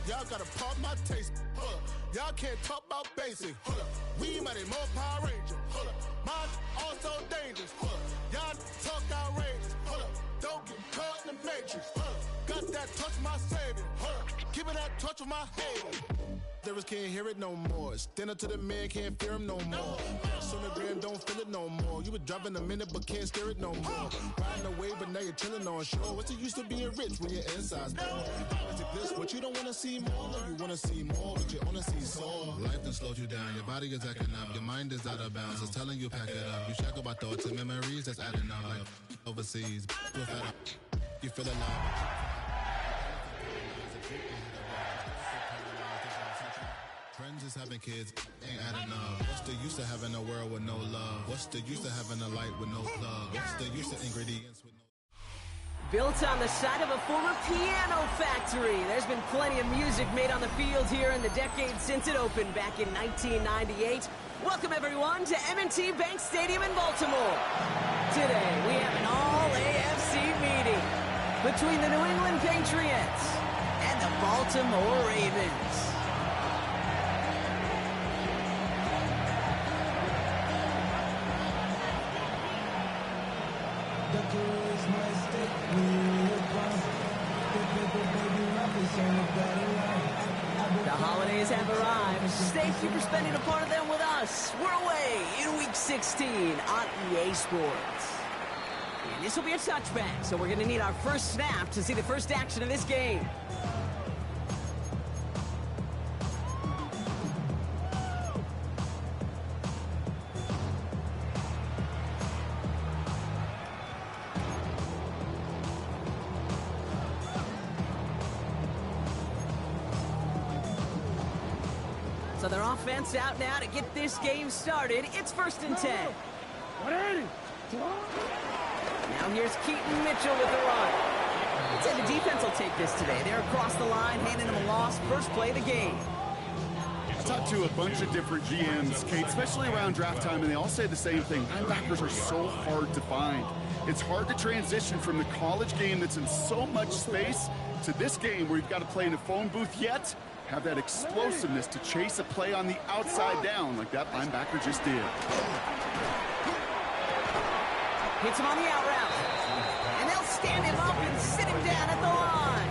Y'all gotta pump my taste. Y'all can't talk about basic. We might need more Power Ranger. Mine also dangerous. Y'all talk outrageous. Don't get caught in the matrix. Got that touch my savior. Keeping that touch with my haters. Lyrics can't hear it no more. Stand up to the man, can't fear him no more. On the gram, don't feel it no more. You were driving a minute, but can't steer it no more. Riding away, but now you're chilling on shore. What's the use of being rich when your inside's poor? Is it this, but you don't want to see more? No, you want to see more, but you only see sore. Life done slowed you down. Your body is acting up. Your mind is out of bounds. It's telling you pack it up. You shackle by thoughts and memories that's adding up. Like overseas, you feel alive. Friends is having kids, ain't adding up. What's the use of having a world with no love? What's the use of having a light with no plug? What's the use of ingredients with no... Built on the side of a former piano factory, there's been plenty of music made on the field here in the decade since it opened back in 1998. Welcome everyone to M&T Bank Stadium in Baltimore. Today we have an all-AFC meeting between the New England Patriots and the Baltimore Ravens. The holidays have arrived. Thank you for spending a part of them with us. We're away in Week 16 on EA Sports. And this will be a touchback, so we're going to need our first snap to see the first action of this game. offense out now to get this game started. It's 1st and 10. Now here's Keaton Mitchell with the run. I'd say the defense will take this today. They're across the line, handing them a loss. First play of the game. I talked to a bunch of different GMs, Kate, especially around draft time, and they all say the same thing. Linebackers are so hard to find. It's hard to transition from the college game that's in so much space to this game where you've got to play in a phone booth yet have that explosiveness to chase a play on the outside down like that linebacker just did. Hits him on the out route. And they'll stand him up and sit him down at the line.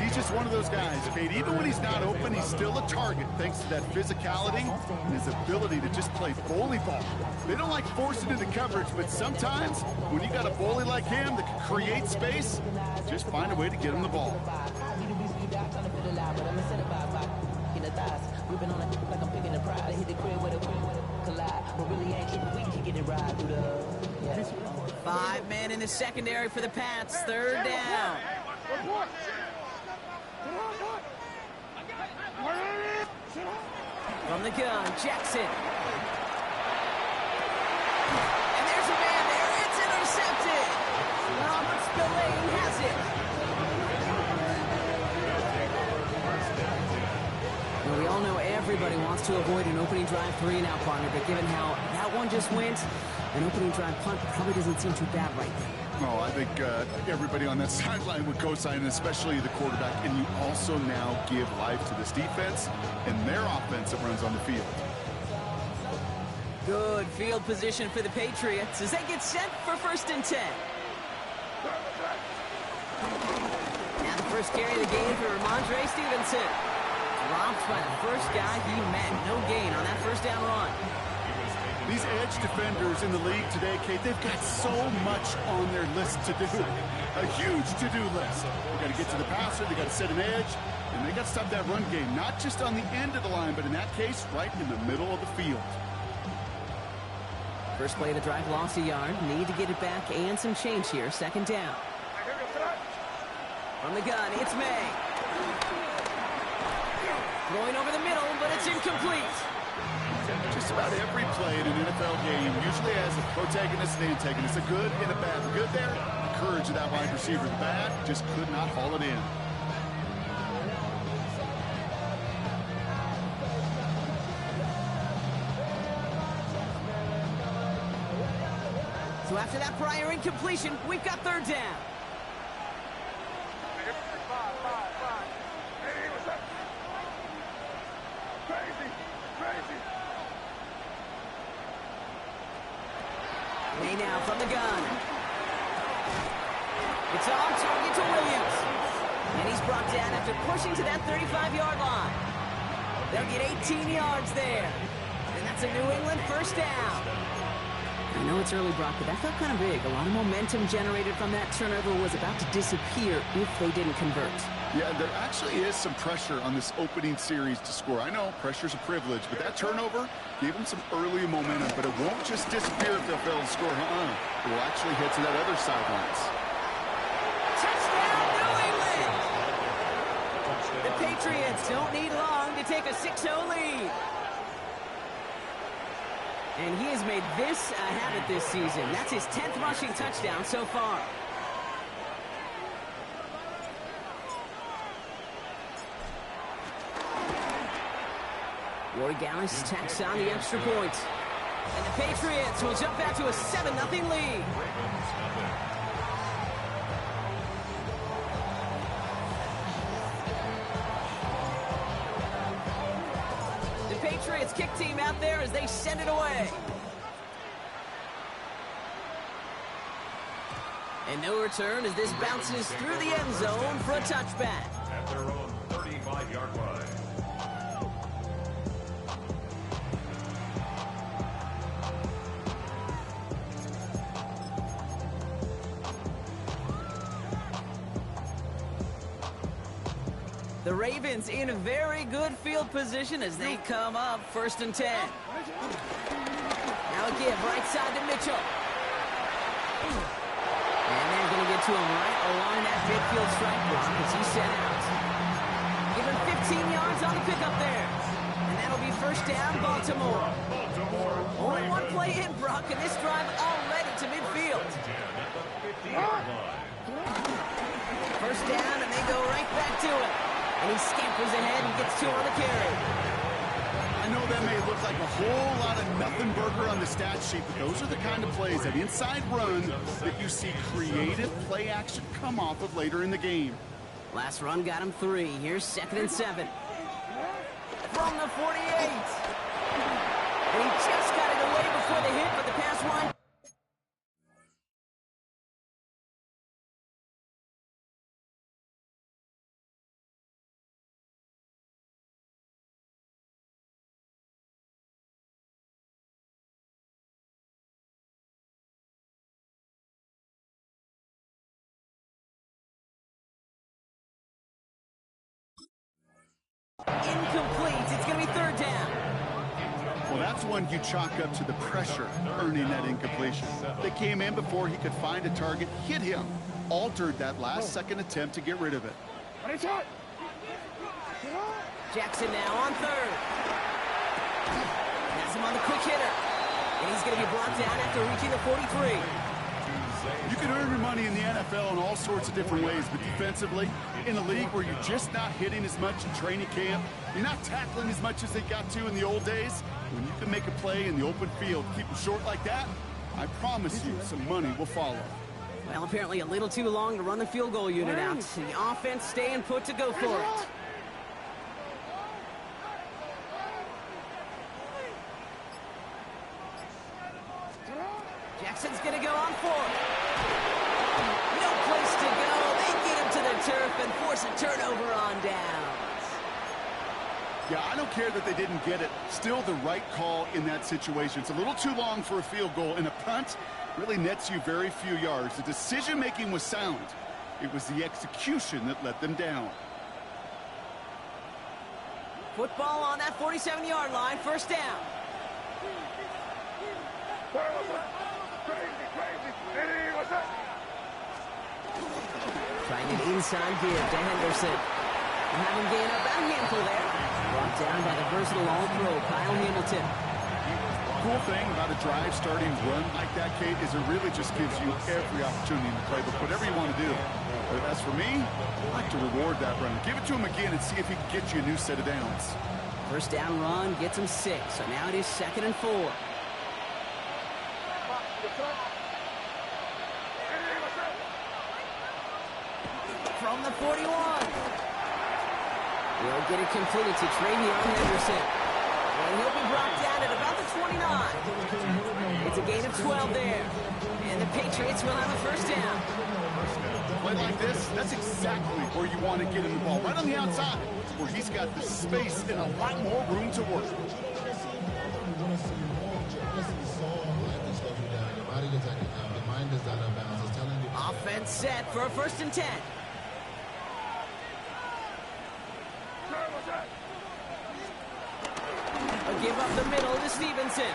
He's just one of those guys, Kate. Even when he's not open, he's still a target thanks to that physicality and his ability to just play bully ball. They don't like forcing into coverage, but sometimes when you got a bully like him that can create space, just find a way to get him the ball. Whipping on it like I'm picking a pride. I hit the crib with a collide, but really ain't tripping. We can get it right through the. 5 men in the secondary for the Pats. 3rd down. From the gun, Jackson. And there's a man there. It's intercepted. Robert Spillane has it. Well, we all know everybody wants to avoid an opening drive 3-and-out partner, but given how that one just went, an opening drive punt probably doesn't seem too bad right now. Oh, I think everybody on that sideline would co-sign, especially the quarterback. And you also now give life to this defense and their offense that runs on the field. Good field position for the Patriots as they get set for 1st and 10. Now the first carry of the game for Ramondre Stevenson. Dropped by the first guy he met. No gain on that 1st down run. These edge defenders in the league today, Kate, they've got so much on their list to do. A huge to-do list. They got to get to the passer, they got to set an edge, and they got to stop that run game. Not just on the end of the line, but in that case, right in the middle of the field. First play of the drive, lost a yard. Need to get it back and some change here. 2nd down. From the gun, it's May. Going over the middle, but it's incomplete. Just about every play in an NFL game usually has a protagonist and antagonist, a good and a bad. The good there, the courage of that wide receiver. The bad, just could not haul it in. So after that prior incompletion, we've got 3rd down. May now from the gun. It's on target to Williams. And he's brought down after pushing to that 35-yard line. They'll get 18 yards there. And that's a New England 1st down. I know it's early, Brock, but that felt kind of big. A lot of momentum generated from that turnover was about to disappear if they didn't convert. Yeah, there actually is some pressure on this opening series to score. I know pressure's a privilege, but that turnover gave them some early momentum, but it won't just disappear if they'll fail to score. It will actually head to that other sidelines. Touchdown, New England! The Patriots don't need long to take a 6-0 lead. And he has made this a habit this season. That's his 10th rushing touchdown so far. Roy Gallis tacks on the extra point. And the Patriots will jump out to a 7-0 lead. The Patriots kick team out there as they send it away. And no return as this bounces through the end zone for a touchback. At their own 35-yard line. The Ravens in a very good field position as they come up 1st and 10. Now a give right side to Mitchell. And they're going to get to him right along that midfield strike block as he's set out. Give him 15 yards on the pickup there. And first down, Baltimore. Only one play in, Brock, and this drive already to midfield. First down, and they go right back to it. And he scampers ahead and gets 2 on the carry. I know that may look like a whole lot of nothing burger on the stat sheet, but those are the kind of plays, that inside run, that you see creative play action come off of later in the game. Last run got him 3. Here's 2nd and 7. From the 48. And he just got it away before the hit, but the pass line. Incomplete. It's going to be 3rd down. Well, that's one you chalk up to the pressure earning that incompletion. They came in before he could find a target, hit him, altered that last-second attempt to get rid of it. Jackson now on 3rd. Has him on the quick hitter. And he's going to be brought down after reaching the 43. You can earn your money in the NFL in all sorts of different ways, but defensively, in a league where you're just not hitting as much in training camp, you're not tackling as much as they got to in the old days, when you can make a play in the open field, keep them short like that, I promise you some money will follow. Well, apparently a little too long to run the field goal unit out. The offense staying put to go for it. Jackson's going to go on 4th. No place to go. They get him to the turf and force a turnover on downs. Yeah, I don't care that they didn't get it. Still the right call in that situation. It's a little too long for a field goal, and a punt really nets you very few yards. The decision-making was sound. It was the execution that let them down. Football on that 47-yard line, 1st down. Trying an inside give to Henderson. Have him gain up a handful there. Brought down by the versatile all-pro, Kyle Hamilton. Cool thing about a drive starting run like that, Kate, is it really just gives you every opportunity in the playbook, whatever you want to do. But as for me, I like to reward that run. Give it to him again and see if he can get you a new set of downs. First down run gets him 6, so now it is 2nd and 4. From the 41. He'll get it completed to Travion Henderson. And he'll be brought down at about the 29. It's a gain of 12 there. And the Patriots will have a first down. Play like this, that's exactly where you want to get him the ball. Right on the outside, where he's got the space and a lot more room to work. Offense set for a 1st and 10. A give up the middle to Stevenson.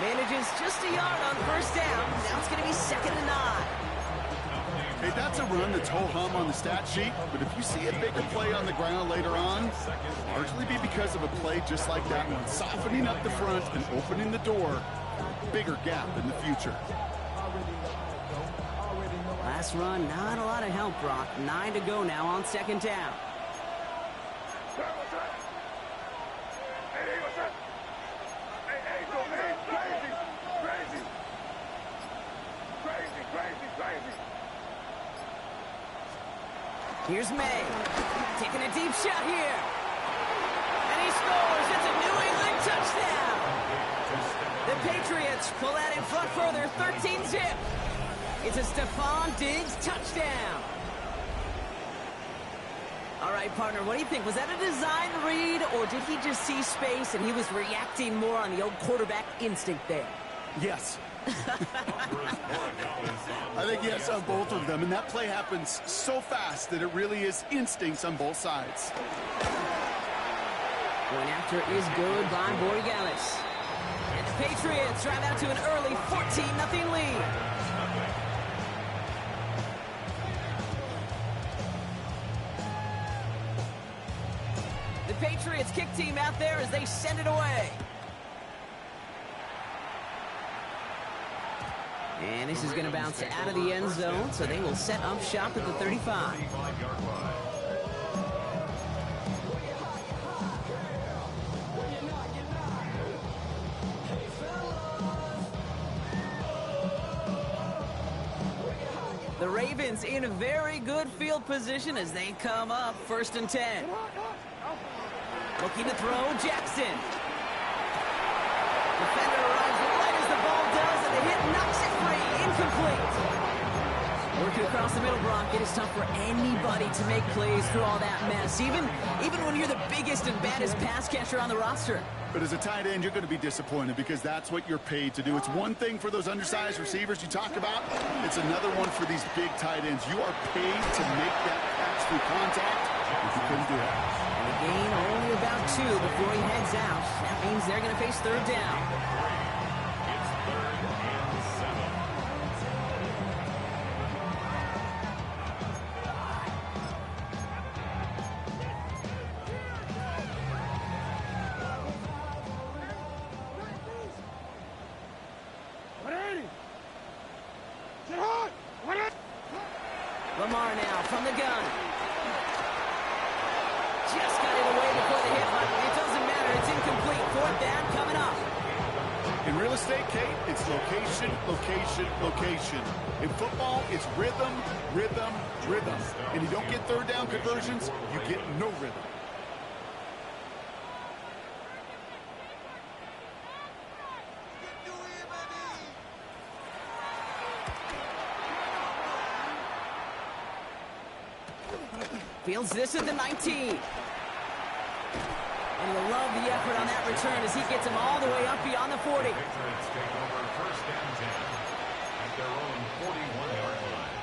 Manages just a yard on 1st down. Now it's going to be 2nd and 9. Hey, that's a run that's ho-hum on the stat sheet, but if you see a bigger play on the ground later on, largely be because of a play just like that one, softening up the front and opening the door, bigger gap in the future. Last run, not a lot of help, Brock. 9 to go now on 2nd down. Here's May, taking a deep shot here. And he scores. It's a New England touchdown. The Patriots pull out in front further, 13-zip. It's a Stephon Diggs touchdown. All right, partner, what do you think? Was that a design read, or did he just see space and he was reacting more on the old quarterback instinct there? Yes. I think yes on both of them, and that play happens so fast that it really is instincts on both sides. Going after it is good by Borregales. And the Patriots drive out to an early 14-0 lead. The Patriots kick team out there as they send it away. And this is going to bounce out of the end zone, so they will set up shop at the 35. 35-yard line. The Ravens in a very good field position as they come up 1st and 10. Looking to throw, Jackson. Defender arrives right as the ball does, and the hit knocks it free. Incomplete. Working across the middle, Brock. It is tough for anybody to make plays through all that mess, even when you're the biggest and baddest pass catcher on the roster. But as a tight end, you're going to be disappointed because that's what you're paid to do. It's one thing for those undersized receivers you talk about. It's another one for these big tight ends. You are paid to make that catch through contact. If you couldn't do it. And a gain only about 2 before he heads out. That means they're going to face 3rd down. It's 3rd and 7. Lamar now from the gun. Just got it away before the hit, but it doesn't matter. It's incomplete. 4th down coming up. In real estate, Kate, it's location, location, location. In football, it's rhythm, rhythm, rhythm. And you don't get 3rd down conversions, you get no rhythm. Fields this at the 19. And you'll love the effort on that return as he gets him all the way up beyond the 40. Patriots take over 1st and 10 at their own 41-yard line.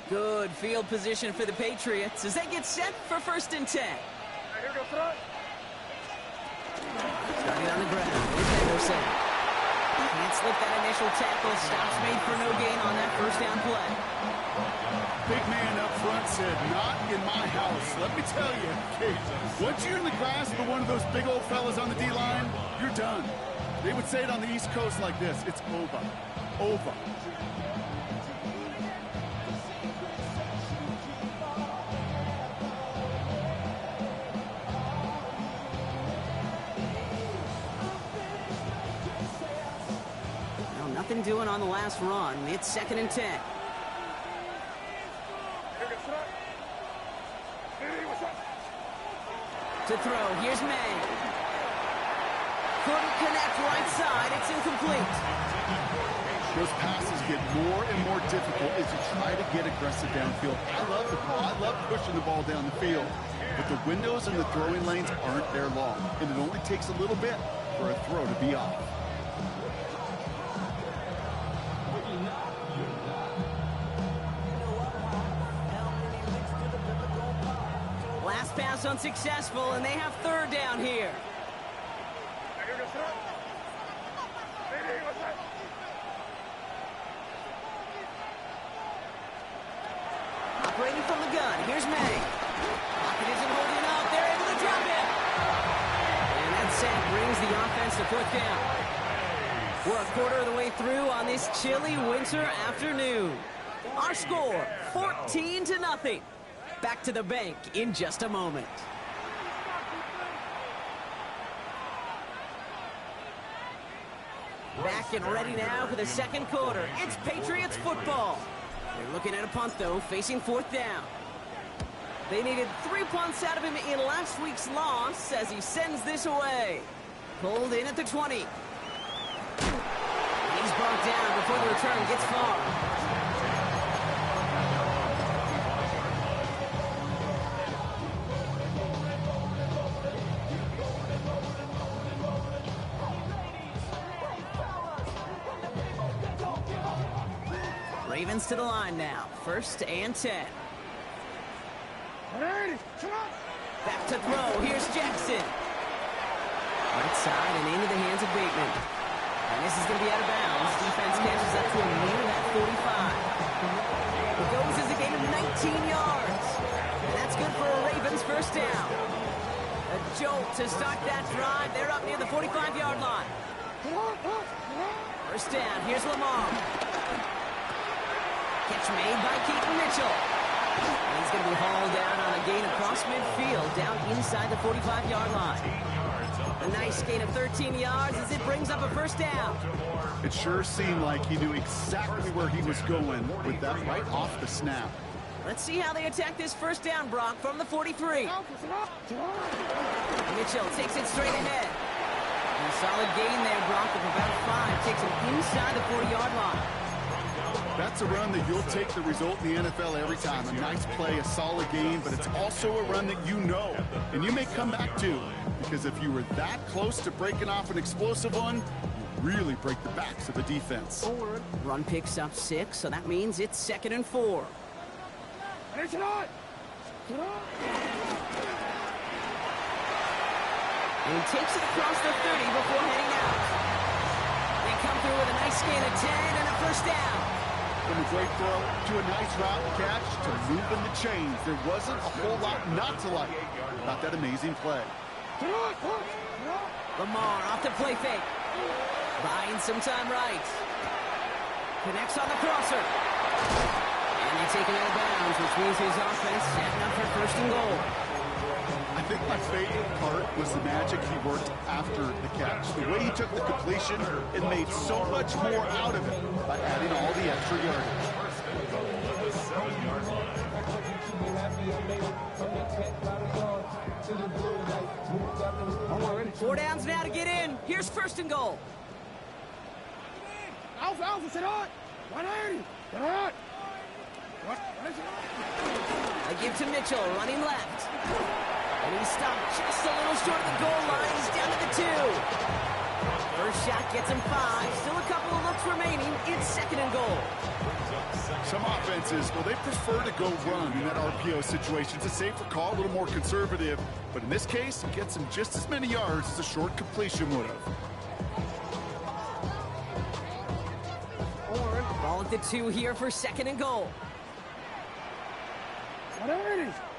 Good field position for the Patriots as they get set for 1st and 10. Starting on the ground, here's Henderson. Can't slip that initial tackle. Stops made for no gain on that 1st down play. Big man up front said, not in my house. Let me tell you, Kate, once you're in the grasp of one of those big old fellas on the D-line, you're done. They would say it on the East Coast like this, it's over. Over. Nothing doing on the last run. It's 2nd and 10. To throw, here's May. Couldn't connect right side. It's incomplete. Those passes get more and more difficult as you try to get aggressive downfield. I love the ball. I love pushing the ball down the field. But the windows and the throwing lanes aren't there long. And it only takes a little bit for a throw to be off. Last pass unsuccessful, and they have 3rd down here. Operating from the gun, here's May. Pocket isn't holding up, they're able to drop it. And that sack brings the offense to 4th down. We're a quarter of the way through on this chilly winter afternoon. Our score, 14-0. Back to the bank in just a moment. Back and ready now for the 2nd quarter. It's Patriots football. They're looking at a punt, though, facing 4th down. They needed 3 punts out of him in last week's loss as he sends this away. Pulled in at the 20. He's brought down before the return gets far. Ravens to the line now. 1st and 10. Back to throw. Here's Jackson. Right side and into the hands of Bateman. And this is going to be out of bounds. Defense catches up to him near that 45. It goes as a gain of 19 yards. And that's good for a Ravens 1st down. A jolt to start that drive. They're up near the 45-yard line. 1st down. Here's Lamar. Catch made by Keaton Mitchell. And he's going to be hauled down on a gain across midfield, down inside the 45-yard line. A nice gain of 13 yards as it brings up a 1st down. It sure seemed like he knew exactly where he was going with that right off the snap. Let's see how they attack this 1st down, Brock, from the 43. Mitchell takes it straight ahead. And a solid gain there, Brock, of about 5. Takes him inside the 40-yard line. That's a run that you'll take the result in the NFL every time. A nice play, a solid game, but it's also a run that you know, and you may come back to, because if you were that close to breaking off an explosive one, you really break the backs of the defense. Run picks up 6, so that means it's 2nd and 4. And he takes it across the 30 before heading out. They come through with a nice gain of 10 and a 1st down. From a great throw to a nice route catch to moving the chains. There wasn't a whole lot not to like about that amazing play. Lamar off the play fake. Buying some time right. Connects on the crosser. And they take him out of bounds, which means his offense setting up for 1st and goal. I think my favorite part was the magic he worked after the catch. The way he took the completion and made so much more out of it by adding all the extra yardage. 4 downs now to get in. Here's 1st and goal. I give to Mitchell, running left. And he's stopped just a little short of the goal line. He's down to the 2. 1st shot gets him 5. Still a couple of looks remaining. It's 2nd and goal. Some offenses, well, they prefer to go run in that RPO situation. It's a safer call, a little more conservative. But in this case, it gets him just as many yards as a short completion would have. Ball at the 2 here for 2nd and goal.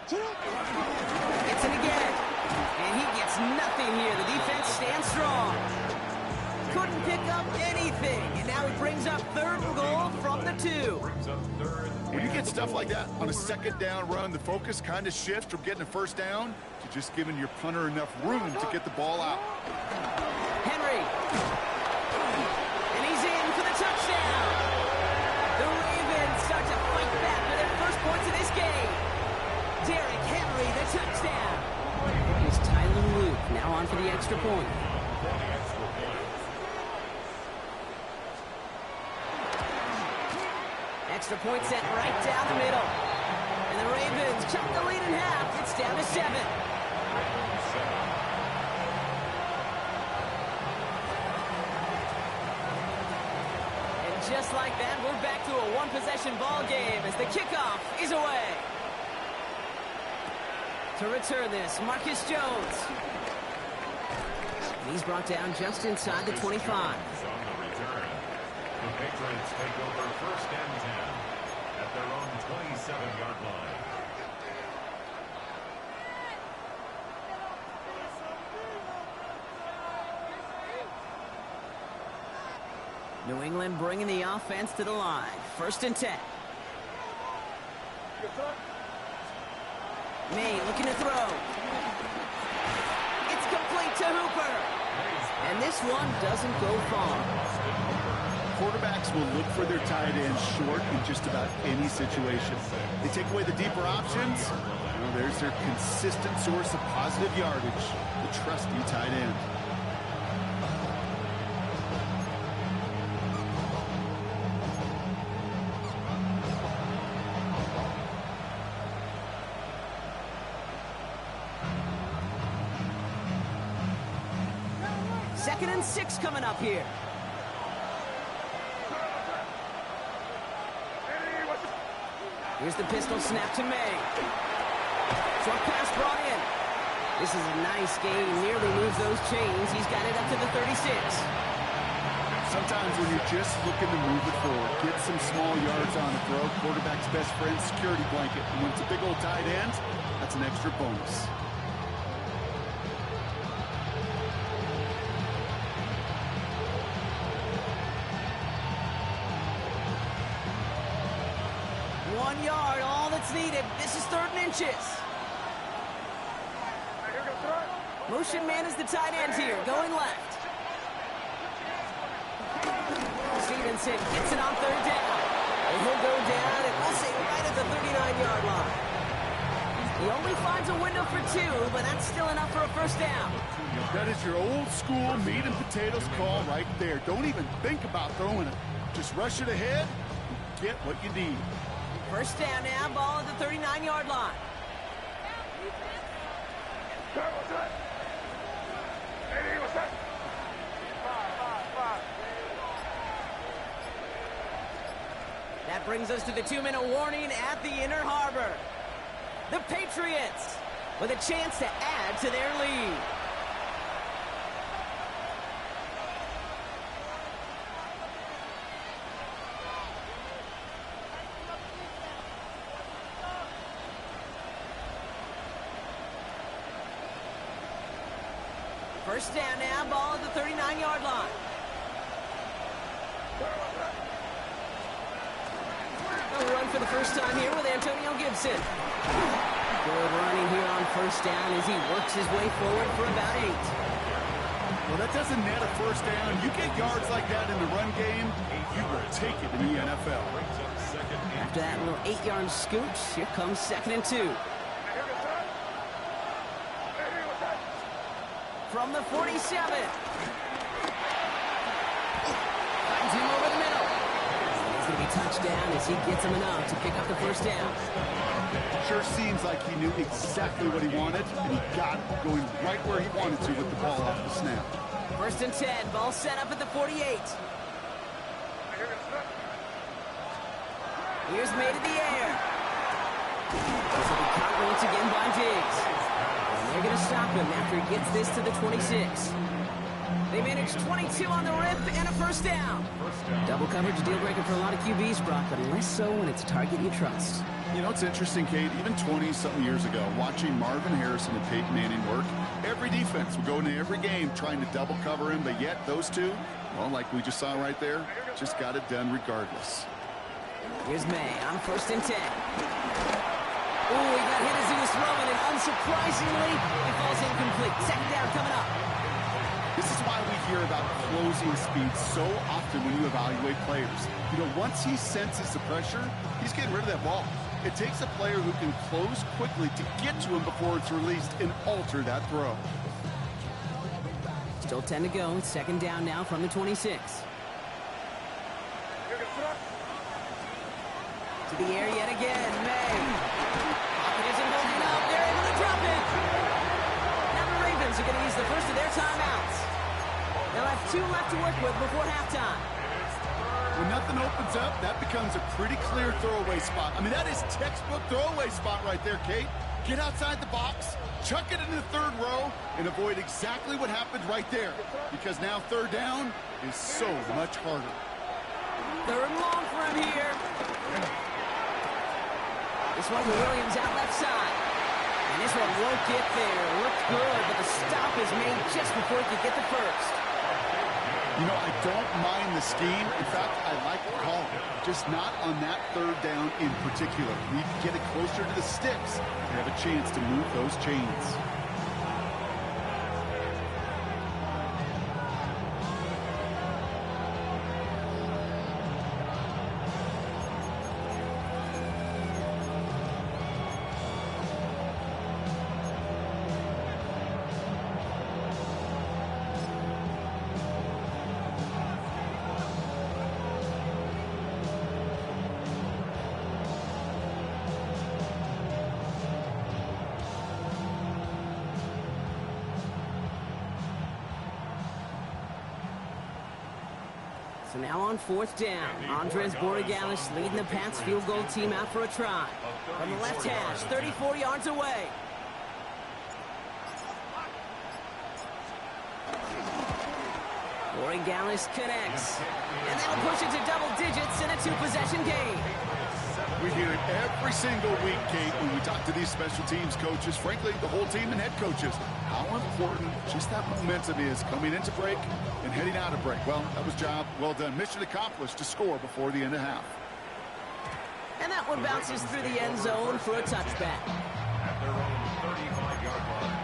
Gets it again. And he gets nothing here. The defense stands strong. Couldn't pick up anything. And now he brings up 3rd and goal from the 2. When you get stuff like that on a 2nd down run, the focus kind of shifts from getting a 1st down to just giving your punter enough room to get the ball out. Henry. And he's in for the touchdown. The Ravens start to fight back for their 1st points of this game. Derrick Henry, the touchdown. Here's Tyler Luke, now on for the extra point. Extra point set right down the middle. And the Ravens cut the lead in half. It's down to 7. And just like that, we're back to a 1-possession ball game as the kickoff is away. To return this, Marcus Jones. And he's brought down just inside the 25. The Patriots take over 1st and 10 at their own 27-yard line. New England bringing the offense to the line. 1st and 10. May looking to throw. It's complete to Hooper. And this one doesn't go far. Quarterbacks will look for their tight end short in just about any situation. They take away the deeper options. Well, there's their consistent source of positive yardage, the trusty tight end. Second and 6 coming up here. Here's the pistol snap to May. Short pass brought in. This is a nice game. Nearly moves those chains. He's got it up to the 36. Sometimes when you're just looking to move it forward, get some small yards on a throw, quarterback's best friend, security blanket. And when it's a big old tight end, that's an extra bonus. Yard, all that's needed. This is 3rd and inches. Motion man is the tight end here, going left. Stevenson gets it on 3rd down. And he'll go down, and we'll say right at the 39-yard line. He only finds a window for 2, but that's still enough for a 1st down. That is your old school meat and potatoes call right there. Don't even think about throwing it. Just rush it ahead and get what you need. 1st down now, ball at the 39-yard line. That brings us to the 2-minute warning at the Inner Harbor. The Patriots with a chance to add to their lead. First down now, ball at the 39-yard line. A run for the first time here with Antonio Gibson. Good running here on 1st down as he works his way forward for about 8. Well, that doesn't net a 1st down. You get yards like that in the run game, you will take it in the NFL. After that little 8-yard scooch, here comes 2nd and 2. From the 47. Finds him over the middle. It's going to be touchdown as he gets him enough to pick up the 1st down. Sure seems like he knew exactly what he wanted, and he got it going right where he wanted to with the ball off the snap. 1st and 10, ball set up at the 48. Here's May to the air. This will be caught once again by Diggs. They're going to stop him after he gets this to the 26. They managed 22 on the rip and a 1st down. Double coverage deal breaker for a lot of QBs, Brock, but less so when it's a target you trust. You know, it's interesting, Kate, even 20-something years ago, watching Marvin Harrison and Peyton Manning work, every defense would go into every game trying to double cover him, but yet those two, well, like we just saw right there, just got it done regardless. Here's May on 1st and 10. Ooh, he got hit as he was throwing, and unsurprisingly, he falls incomplete. 2nd down coming up. This is why we hear about closing speed so often when you evaluate players. You know, once he senses the pressure, he's getting rid of that ball. It takes a player who can close quickly to get to him before it's released and alter that throw. Still 10 to go. 2nd down now from the 26. To the air yet again. May. Pocket isn't holding up. They're able to drop it. Now the Ravens are going to use the first of their timeouts. They'll have 2 left to work with before halftime. When nothing opens up, that becomes a pretty clear throwaway spot. I mean, that is textbook throwaway spot right there, Kate. Get outside the box, chuck it into the 3rd row, and avoid exactly what happened right there. Because now 3rd down is so much harder. 3rd and long for him here. This one to Williams out left side. And this one won't get there. Looked good, but the stop is made just before he could get the 1st. You know, I don't mind the scheme. In fact, I like the call. Just not on that 3rd down in particular. We need to get it closer to the sticks to have a chance to move those chains. So now on 4th down, Andres Borregalis leading the Pats field goal team out for a try. From the left hash, 34 yards away. Borregalis connects. And that'll push it to double digits in a 2-possession game. We hear it every single week, Kate, when we talk to these special teams coaches, frankly, the whole team and head coaches, how important just that momentum is coming into break and heading out of break. Well, that was job well done. Mission accomplished to score before the end of half. And that one bounces through the end zone for a touchback. At their own 35-yard line.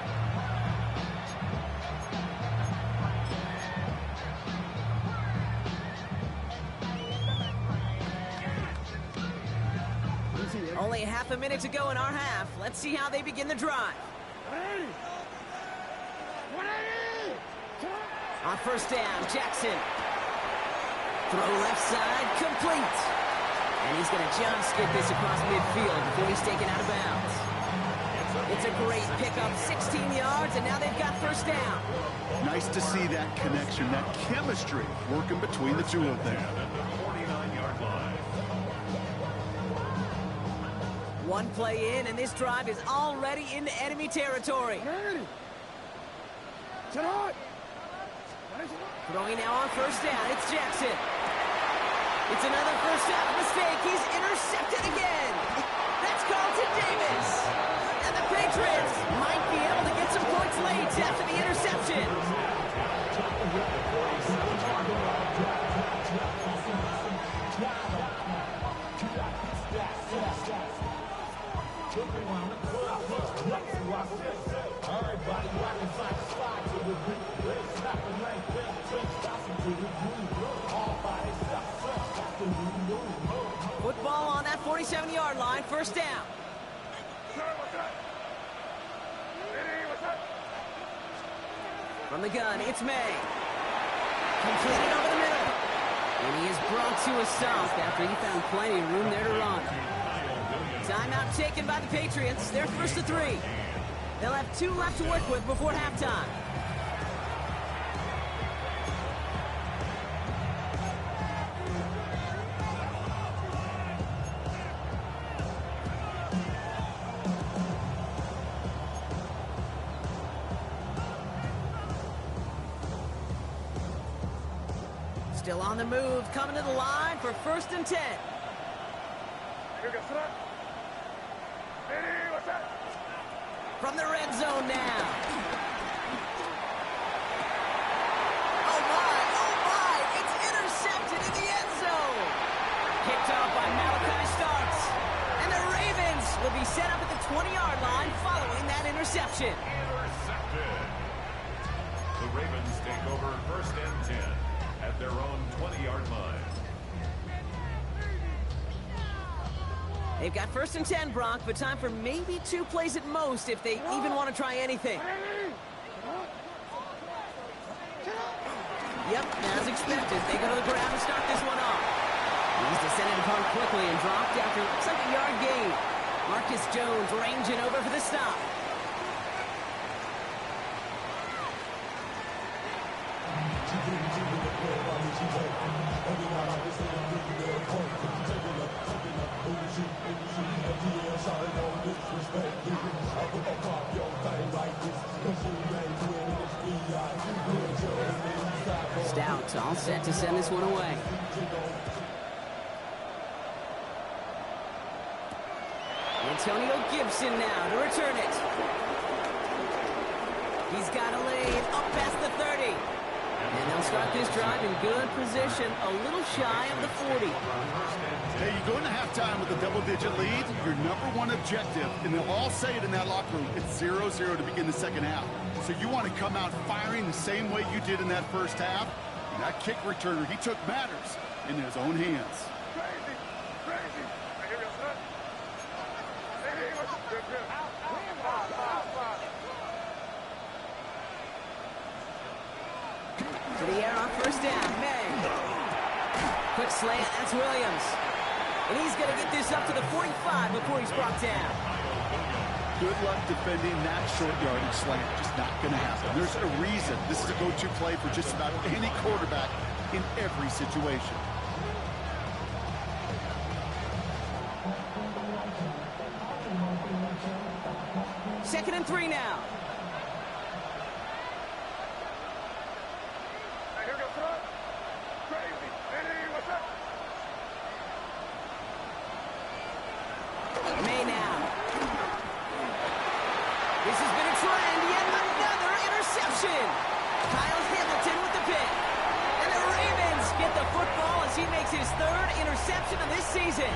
Only half a minute to go in our half. Let's see how they begin the drive. On 1st down, Jackson. Throw left side, complete. And he's going to just get this across midfield before he's taken out of bounds. It's a great pickup, 16 yards, and now they've got 1st down. Nice to see that connection, that chemistry working between the two of them. At the 49-yard line. One play in, and this drive is already into enemy territory. Throwing now on 1st down, it's Jackson. It's another first half mistake. He's intercepted again. That's Carlton Davis. And the Patriots might be able to get some points late after the interception. Football on that 47-yard line, 1st down. From the gun, it's May. Completed over the middle. And he is brought to a stop after he found plenty of room there to run. Timeout taken by the Patriots. They're 1st to 3. They'll have 2 left to work with before halftime. Still on the move, coming to the line for 1st and 10. From the red zone now. Oh my, it's intercepted in the end zone. Kicked off by Malachi Starks. And the Ravens will be set up at the 20-yard line following that interception. Intercepted. The Ravens take over 1st and 10 at their own 20-yard line. They've got 1st and 10, Brock, but time for maybe 2 plays at most if they even want to try anything. Yep, as expected, they go to the ground to start this one off. He's descended upon quickly and dropped after looks like a yard gain. Marcus Jones ranging over for the stop. Stout all set to send this one away. Antonio Gibson now to return it. He's got a lane up past the 30. And they'll start this drive in good position, a little shy of the 40. Hey, you go into halftime with a double-digit lead, your #1 objective, and they'll all say it in that locker room, it's 0-0 to begin the second half. So you want to come out firing the same way you did in that first half. And that kick returner, he took matters in his own hands. To the air on 1st down, May. Quick slant, that's Williams. And he's going to get this up to the 45 before he's brought down. Good luck defending that short yardage slant. Just not going to happen. There's a reason this is a go-to play for just about any quarterback in every situation. Second and 3 now. May now. This has been a trend. Yet another interception. Kyle Hamilton with the pick. And the Ravens get the football as he makes his third interception of this season.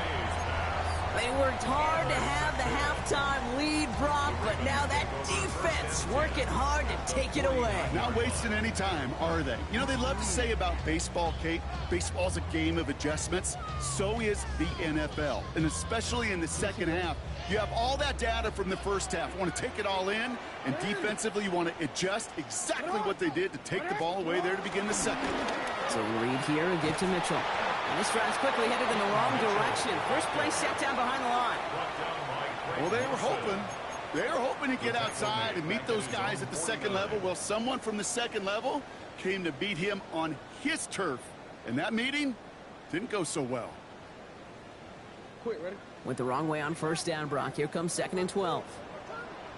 They worked hard to have the halftime lead, Brock, but now that defense working hard to take it away. Not wasting any time, are they? You know, they love to say about baseball, Kate, baseball's a game of adjustments. So is the NFL. And especially in the second half, you have all that data from the first half. You want to take it all in, and defensively you want to adjust exactly what they did to take the ball away there to begin the second. So read here and get to Mitchell. And this drive's quickly headed in the wrong direction. First play set down behind the line. Well, they were hoping to get outside and meet those guys at the second level. Well, someone from the second level came to beat him on his turf. And that meeting didn't go so well. Quick, ready? Went the wrong way on first down, Brock. Here comes second and 12.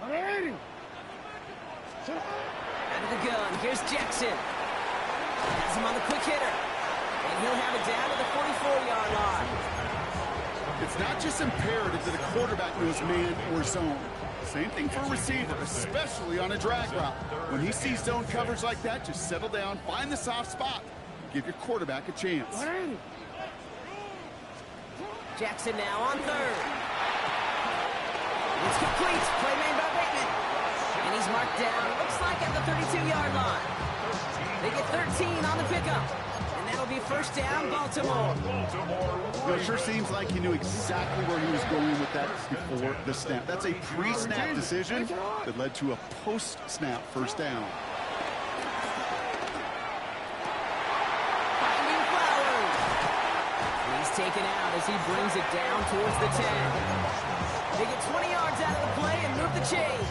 Out of the gun. Here's Jackson. Has him on the quick hitter. And he'll have it down to the 44-yard line. It's not just imperative that a quarterback knows man or zone. Same thing for a receiver, especially on a drag route. When he sees zone coverage like that, just settle down, find the soft spot, give your quarterback a chance. Jackson now on third. It's complete. Play made by Bateman. And he's marked down, looks like at the 32-yard line. They get 13 on the pickup. And that'll be first down, Baltimore. Well, it sure seems like he knew exactly where he was going with that before the snap. That's a pre-snap decision that led to a post-snap first down. Finding Flowers. He's taken out as he brings it down towards the 10. They get 20 yards out of the play and move the chains.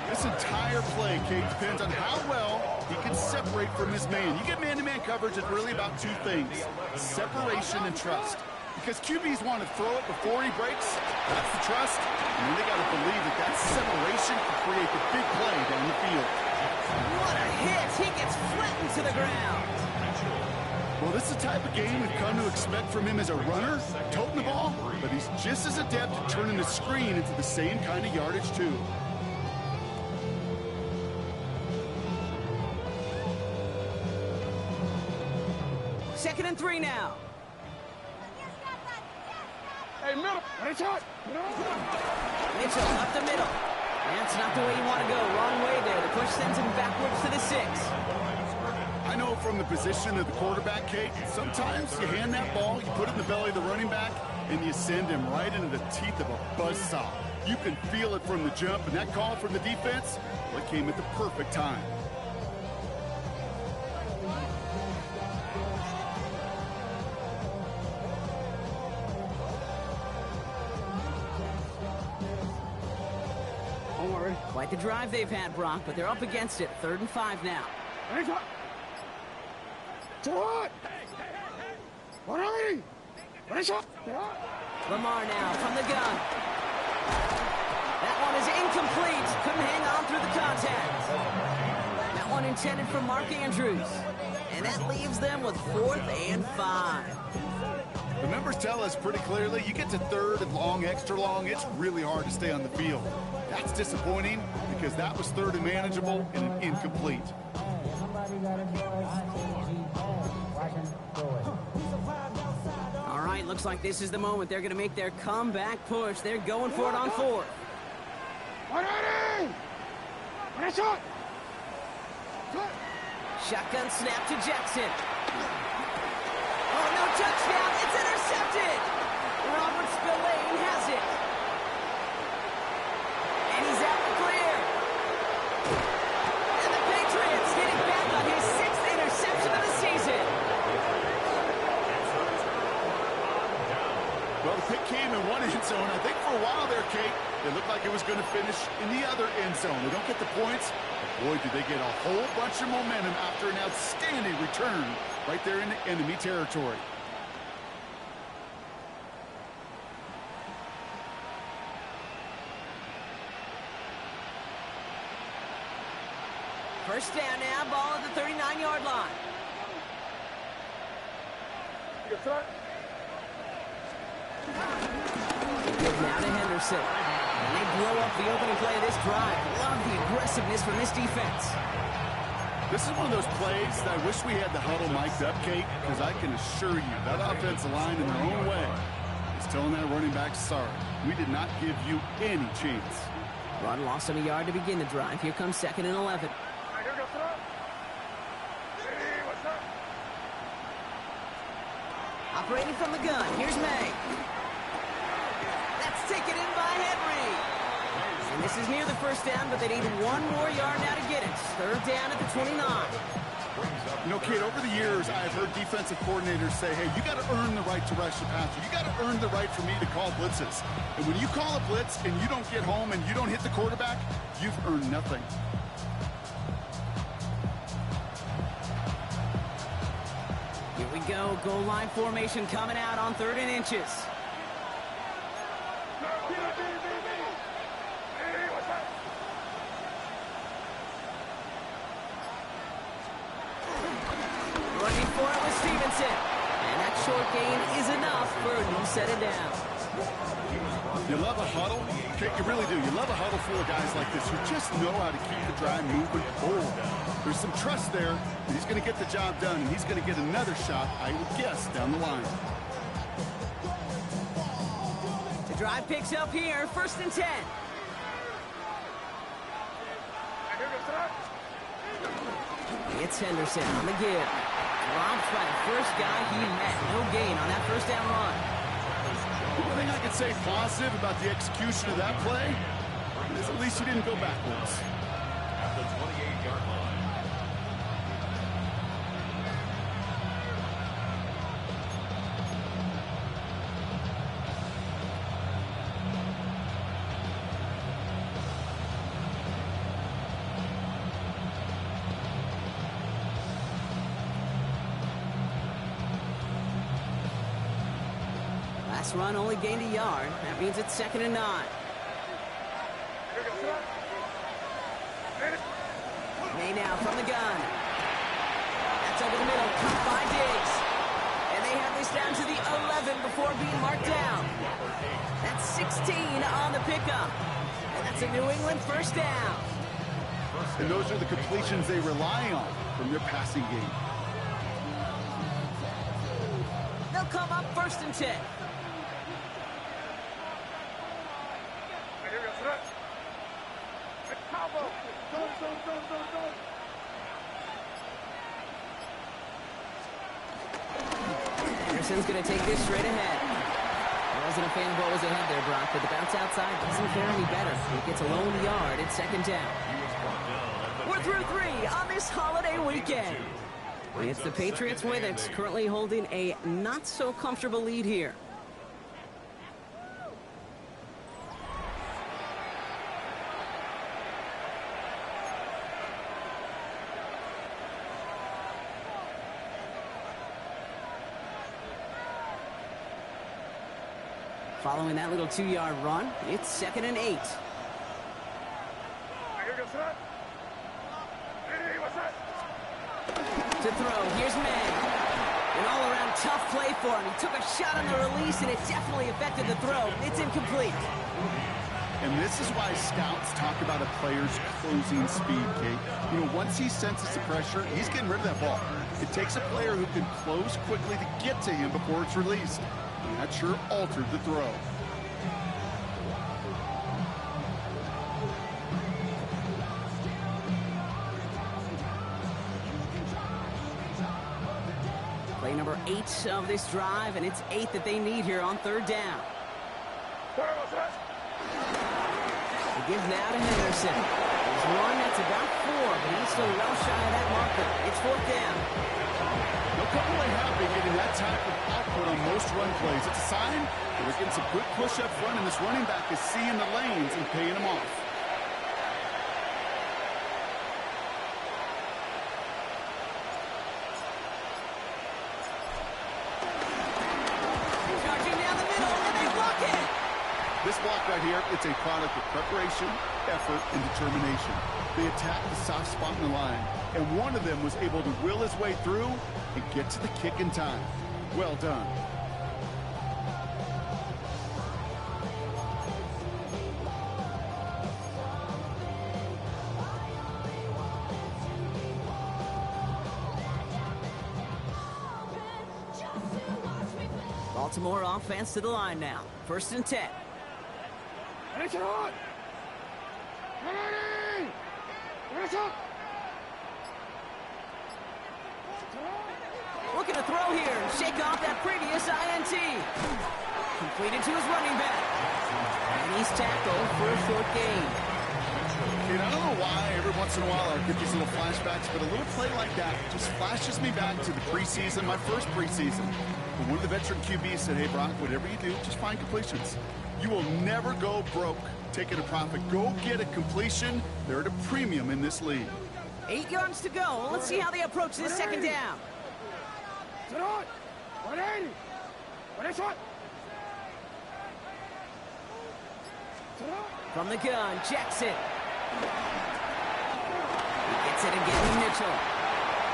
This entire play, Kate, depends on how well he can separate from his man. You get man-to-man coverage, it's really about two things, separation and trust. Because QBs want to throw it before he breaks, that's the trust, and then they got to believe that that separation can create the big play down the field. What a hit! He gets flattened to the ground. Well, this is the type of game we've come to expect from him as a runner, toting the ball, but he's just as adept at turning the screen into the same kind of yardage, too. Second and 3 now. Hey, middle. Mitchell up the middle. That's not the way you want to go. Wrong way there. The push sends him backwards to the 6. I know from the position of the quarterback, Kate, sometimes you hand that ball, you put it in the belly of the running back, and you send him right into the teeth of a buzzsaw. You can feel it from the jump, and that call from the defense, well, it came at the perfect time. Quite the drive they've had, Brock, but they're up against it. 3rd and 5 now. Lamar now from the gun. That one is incomplete. Couldn't hang on through the contact. That one intended for Mark Andrews. And that leaves them with 4th and 5. The numbers tell us pretty clearly, you get to 3rd and long, extra long, it's really hard to stay on the field. That's disappointing because that was 3rd and manageable and an incomplete. All right, looks like this is the moment. They're going to make their comeback push. They're going for it on 4th. Shotgun snap to Jackson. Oh, no touchdown. It's intercepted. Robert Spillane has it. And he's out the clear. And the Patriots getting back on his 6th interception of the season. Well, the pick came in one end zone. I think for a while there, Kate, It looked like it was going to finish in the other end zone. They don't get the points, but boy, did they get a whole bunch of momentum after an outstanding return right there in the enemy territory. First down now, ball at the 39-yard line. Give now to Henderson. And they blow up the opening play of this drive. Love the aggressiveness from this defense. This is one of those plays that I wish we had the huddle mic'd up, Kate, because I can assure you that offensive line in their own way is telling that running back, sorry, we did not give you any chance. Run lost on a yard to begin the drive. Here comes 2nd and 11. Operating from the gun, here's May. That's taken in by Henry. And this is near the first down, but they need 1 more yard now to get it. 3rd down at the 29. You know, Kate, over the years, I've heard defensive coordinators say, hey, you got to earn the right to rush the passer. You got to earn the right for me to call blitzes. And when you call a blitz and you don't get home and you don't hit the quarterback, you've earned nothing. Here we go. Goal line formation coming out on 3rd and inches. Running for it with Stevenson. And that short gain is enough for a new set of downs. You love a huddle? Okay, you really do. You love a huddle full of guys like this who just know how to keep the drive moving forward. There's some trust there that he's going to get the job done, and he's going to get another shot, I would guess, down the line. The drive picks up here, 1st and 10. It's Henderson on the give. Dropped by the first guy he met. No gain on that 1st down run. One thing I can say positive about the execution of that play is at least he didn't go backwards. At the 28-yard line. Last run only gained a yard. That means it's 2nd and 9. May now from the gun. That's over the middle, caught by Diggs. And they have this down to the 11 before being marked down. That's 16 on the pickup. And that's a New England 1st down. And those are the completions they rely on from their passing game. They'll come up 1st and 10. Anderson's going to take this straight ahead. I wasn't a fan of what was ahead there, Brock, but the bounce outside doesn't fare any better. He gets a lone yard at 2nd down. We're through 3 on this holiday weekend. It's the Patriots way that's currently holding a not-so-comfortable lead here. Following that little 2-yard run, it's 2nd and 8. To throw, here's May. An all-around tough play for him. He took a shot on the release, and it definitely affected the throw. It's incomplete. And this is why scouts talk about a player's closing speed, Kate. You know, once he senses the pressure, he's getting rid of that ball. It takes a player who can close quickly to get to him before it's released. And that sure altered the throw. Play number 8 of this drive, and it's 8 that they need here on 3rd down. The give now to Henderson. He's one, that's about 4, but he's still well shy of that marker. It's 4th down. They'll come away happy getting that type of output on most run plays. It's a sign that we're getting some good push up front, and this running back is seeing the lanes and paying them off. Charging down the middle, and they block it. This block right here, it's a product of preparation, effort, and determination. They attacked the soft spot in the line, and one of them was able to will his way through and get to the kick in time. Well done. Baltimore offense to the line now. 1st and 10. Finish it on. Ready. Finish up. Looking to throw here and shake off that previous INT. Completed to his running back. And he's tackled for a short gain. And I don't know why every once in a while I get these little flashbacks, but a little play like that just flashes me back to the preseason, my first preseason. When one of the veteran QBs said, hey, Brock, whatever you do, just find completions. You will never go broke taking a profit. Go get a completion. They're at a premium in this league. 8 yards to go. Let's see how they approach this 2nd down. Sit on. 180. Finish up. Sit on. From the gun, Jackson. He gets it again to Mitchell.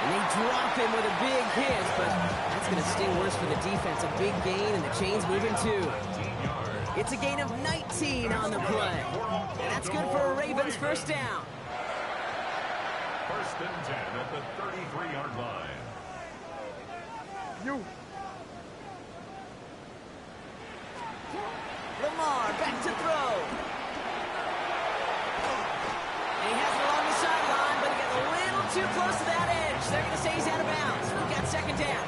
And they drop him with a big hit, but that's going to sting worse for the defense. A big gain, and the chain's moving too. It's a gain of 19 on the play. And that's good for a Ravens 1st down. 1st and 10 at the 33-yard line. You. Lamar back to throw. And he has it along the sideline, but he got a little too close to that edge. They're going to say he's out of bounds. We've got 2nd down.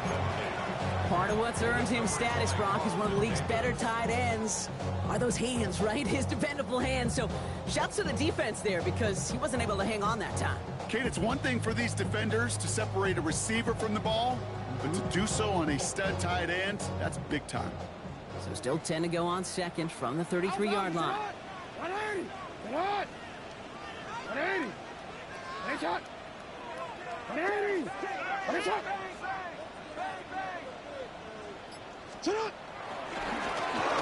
Part of what's earned him status, Brock, is one of the league's better tight ends. Are those hands, right? His dependable hands. So shouts to the defense there because he wasn't able to hang on that time. Kate, it's one thing for these defenders to separate a receiver from the ball, but to do so on a stud tight end, that's big time. So still 10 to go on 2nd from the 33-yard line. 180. Sit on. 180. Finish up. 180. Finish up. Sit on.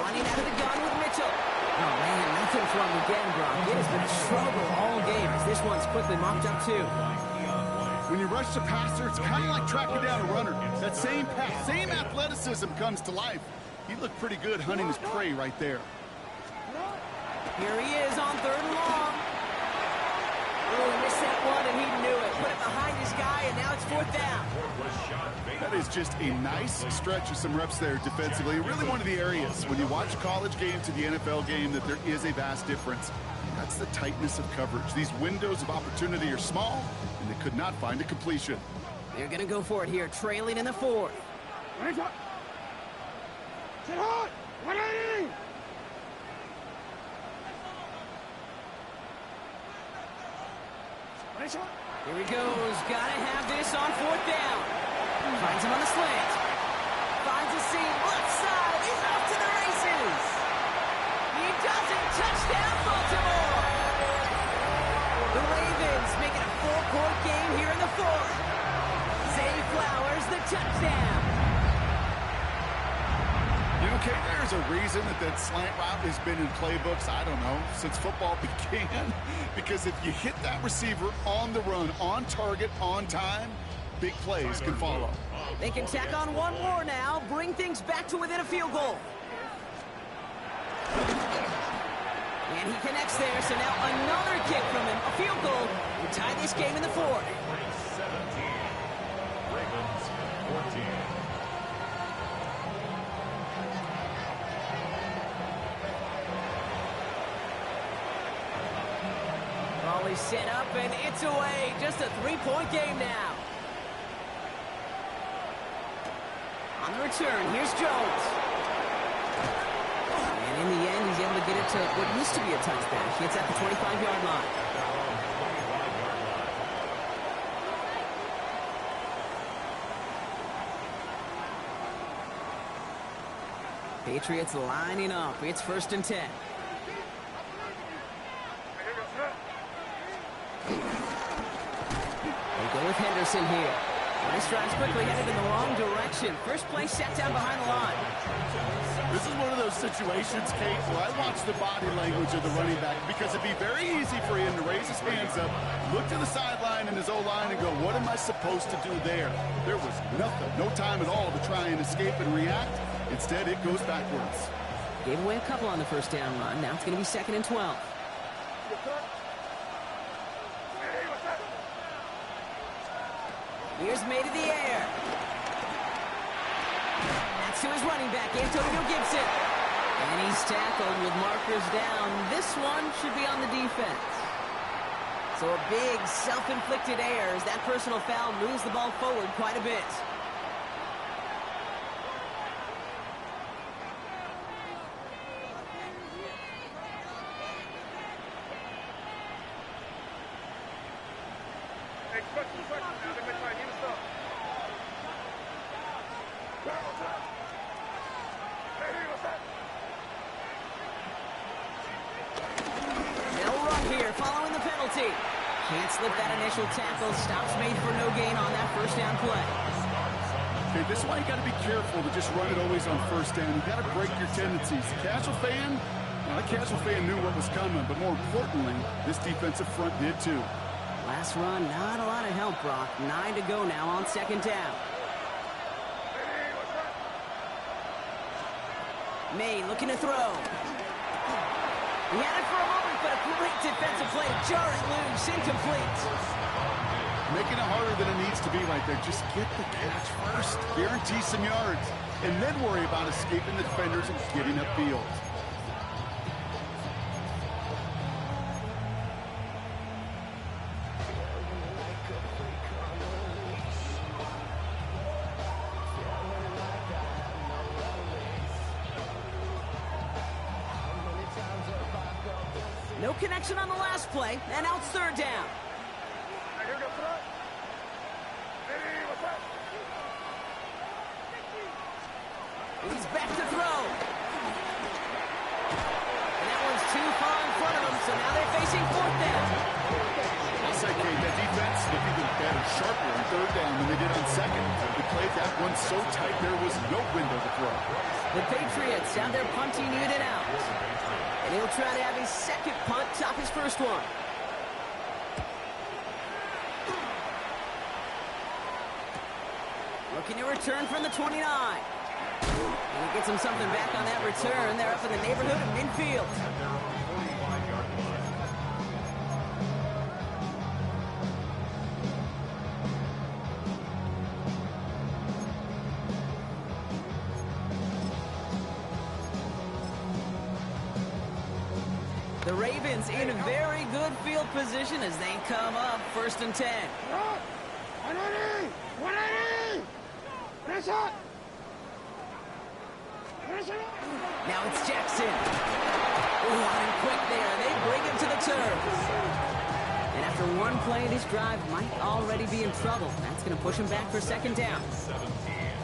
Running out of the gun with Mitchell. Oh, man, nothing from him again, Brock. It has been a struggle all game as this one's quickly mopped up, too. When you rush the passer, it's kind of like tracking down a runner. That same pass, same athleticism comes to life. He looked pretty good hunting his prey right there. Here he is on 3rd and long. Oh, he missed that one, and he knew it. Put it behind his guy, and now it's 4th down. That is just a nice stretch of some reps there defensively. Really one of the areas when you watch a college game to the NFL game that there is a vast difference. That's the tightness of coverage. These windows of opportunity are small, and they could not find a completion. They're going to go for it here, trailing in the 4th. Finish up. Sit on. 180. Finish up. Here he goes. Got to have this on 4th down. Finds him on the slant. Finds a seam. Left side. He's off to the races. He does it. Touchdown, Baltimore. The Ravens make it a 4-point game here in the 4th. Zay Flowers, the touchdown. You know, Kate, there's a reason that slant route has been in playbooks, I don't know, since football began. Because if you hit that receiver on the run, on target, on time, big plays can follow. They can tack on one more now, bring things back to within a field goal. And he connects there, so now another kick from him, a field goal, to tie this game in the 4th. 17. Ravens 14. Raleigh set up, and it's away. Just a 3-point game now. On the return, here's Jones. And in the end, he's able to get it to what used to be a touchdown. It's at the 25-yard line. Patriots lining up. It's 1st and 10. They go with Henderson here. Nice drives quickly headed in the wrong direction. First play set down behind the line. This is one of those situations, Kate, where I watch the body language of the running back because it'd be very easy for him to raise his hands up, look to the sideline and his O-line and go, what am I supposed to do there? There was nothing, no time at all to try and escape and react. Instead, it goes backwards. Gave away a couple on the first down run. Now it's going to be 2nd and 12. Here's made in the air. That's to his running back, Antonio Gibson. And he's tackled with markers down. This one should be on the defense. So a big self-inflicted error as that personal foul moves the ball forward quite a bit. Can't slip that initial tackle. Stops made for no gain on that first down play. Okay, this is why you got to be careful to just run it always on first down. You got to break your tendencies. Casual fan, well, the casual fan knew what was coming, but more importantly, this defensive front did too. Last run, not a lot of help, Brock. 9 to go now on 2nd down. May looking to throw. He had it for a moment, but a great defensive play to jar it loose, incomplete. Making it harder than it needs to be right there. Just get the catch first. Guarantee some yards. And then worry about escaping the defenders and getting upfield. No connection on the last play, and now it's 3rd down. He's back to throw. And that one's too far in front of him, so now they're facing 4th down. I'll say, Kate, that defense looked even better, sharper on 3rd down than they did on 2nd. They played that one so tight there was no window to throw. The Patriots have their punting unit out. And he'll try to have his 2nd punt top his 1st one. Looking to return from the 29. And he gets him something back on that return. They're up in the neighborhood of midfield. The Ravens in very good field position as they come up 1st and 10. 180! 180! Press it! Press it! Now it's Jackson. Running quick there. They bring him to the turf. And after one play, this drive might already be in trouble. That's going to push him back for 2nd down.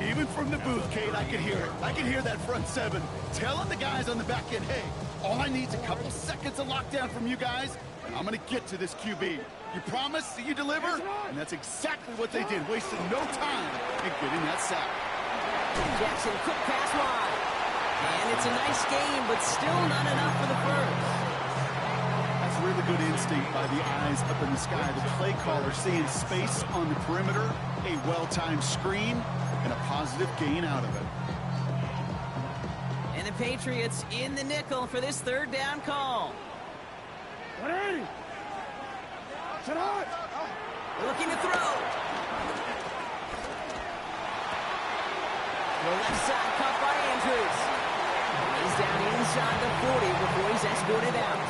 Even from the booth, Kate, I could hear it. I could hear that front 7 telling the guys on the back end, hey, all I need is a couple seconds of lockdown from you guys, and I'm going to get to this QB. You promise that you deliver? And that's exactly what they did, wasting no time in getting that sack. Jackson, quick pass wide. And it's a nice game, but still not enough for the first. That's really good instinct by the eyes up in the sky. The play caller seeing space on the perimeter, a well-timed screen, and a positive gain out of it. And the Patriots in the nickel for this 3rd down call. 180! Sit out! Looking to throw. The left side caught by Andrews. He's down inside the 40 before he's escorted out.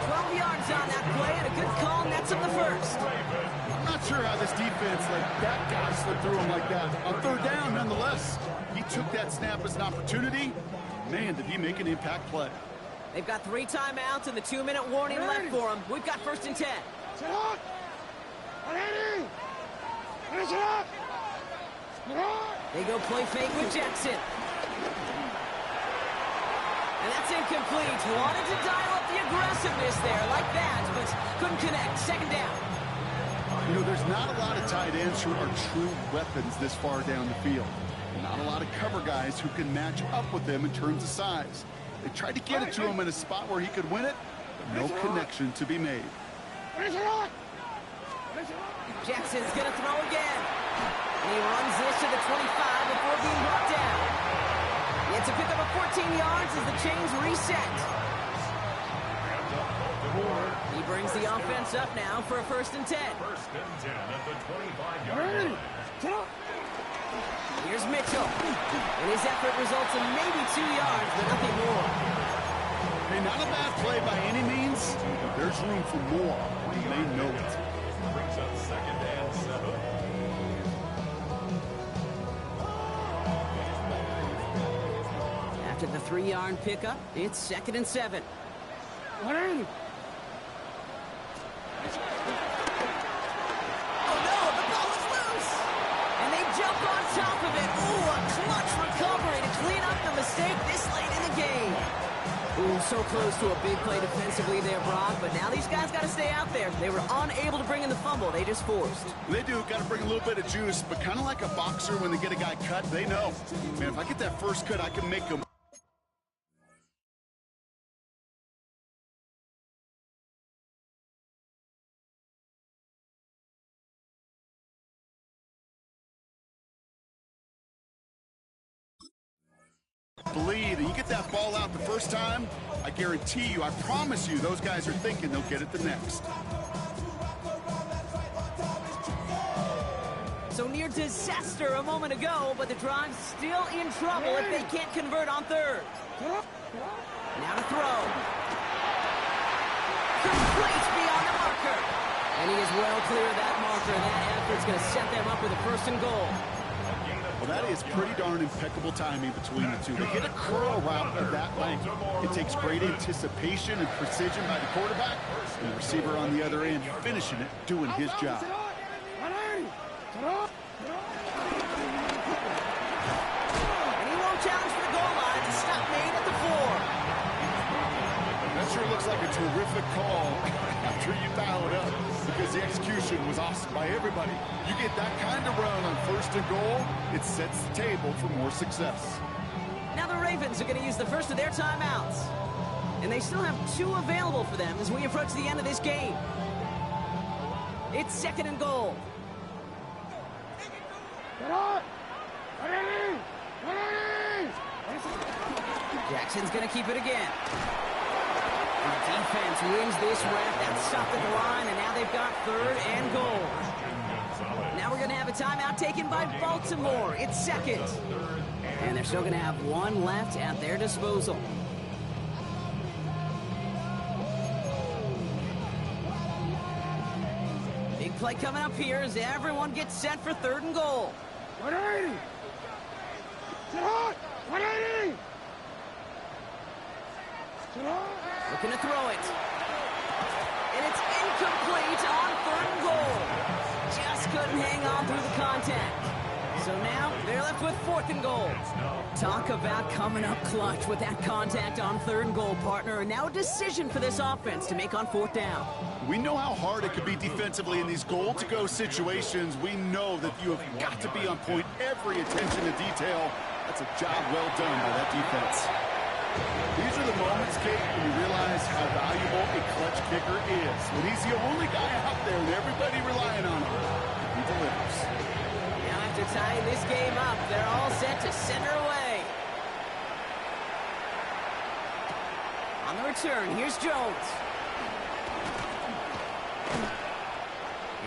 12 yards on that play, and a good call nets him the first. I'm not sure how this defense let that guy slip through him like that. On 3rd down, nonetheless, he took that snap as an opportunity. Man, did he make an impact play. They've got 3 timeouts and the 2-minute warning left for them. We've got 1st and 10. Sit out! 180! Finish it up! Sit out! They go play fake with Jackson. And that's incomplete. Wanted to dial up the aggressiveness there like that, but couldn't connect. Second down. You know, there's not a lot of tight ends who are true weapons this far down the field. Not a lot of cover guys who can match up with them in terms of size. They tried to get it to him in a spot where he could win it, but no connection to be made. Jackson's going to throw again. And he runs this to the 25 before being brought down. It's a pickup of 14 yards as the chains reset. He brings the offense up now for a 1st and 10. 1st and 10 at the 25-yard line. Here's Mitchell. And his effort results in maybe 2 yards, but nothing more. Hey, not a bad play by any means. There's room for more, and they know it. Brings up 2nd and 7. After the 3-yard pickup, it's 2nd and 7. 180. Jump on top of it. Ooh, a clutch recovery to clean up the mistake this late in the game. Ooh, so close to a big play defensively there, Brock, but now these guys got to stay out there. They were unable to bring in the fumble. They just forced. They do. Got to bring a little bit of juice, but kind of like a boxer when they get a guy cut, they know. Man, if I get that first cut, I can make him. Bleed, and you get that ball out the first time, I guarantee you, I promise you, those guys are thinking they'll get it the next. So near disaster a moment ago, but the drive's still in trouble if they can't convert on 3rd. Now to throw. Complete beyond the marker. And he is well clear of that marker. That effort's going to set them up with a 1st and goal. Well, that is pretty darn impeccable timing between the two. They hit a curl route of that length. It takes great anticipation and precision by the quarterback, and the receiver on the other end finishing it, doing his job. And he won't challenge for the goal line. The stop made at the 4. That sure looks like a terrific call after you dial it up, because the execution was awesome by everybody. You get that kind of run on 1st and goal, it sets the table for more success. Now the Ravens are going to use the first of their timeouts. And they still have 2 available for them as we approach the end of this game. It's 2nd and goal. Jackson's going to keep it again. The defense wins this rep. That's stopped at the line, and now they've got 3rd and goal. Now we're going to have a timeout taken by Baltimore. It's 2nd. And they're still going to have 1 left at their disposal. Big play coming up here as everyone gets set for 3rd and goal. 180. Sit hot. 180. Looking to throw it. And it's incomplete on 3rd and goal. Just couldn't hang on through the contact. So now they're left with 4th and goal. Talk about coming up clutch with that contact on 3rd and goal, partner. And now a decision for this offense to make on 4th down. We know how hard it could be defensively in these goal-to-go situations. We know that you have got to be on point, every attention to detail. That's a job well done by that defense. These are the moments, Kate, when you realize how valuable a clutch kicker is. When he's the only guy out there and everybody relying on him, he delivers. Now after tying this game up, they're all set to send her away. On the return, here's Jones.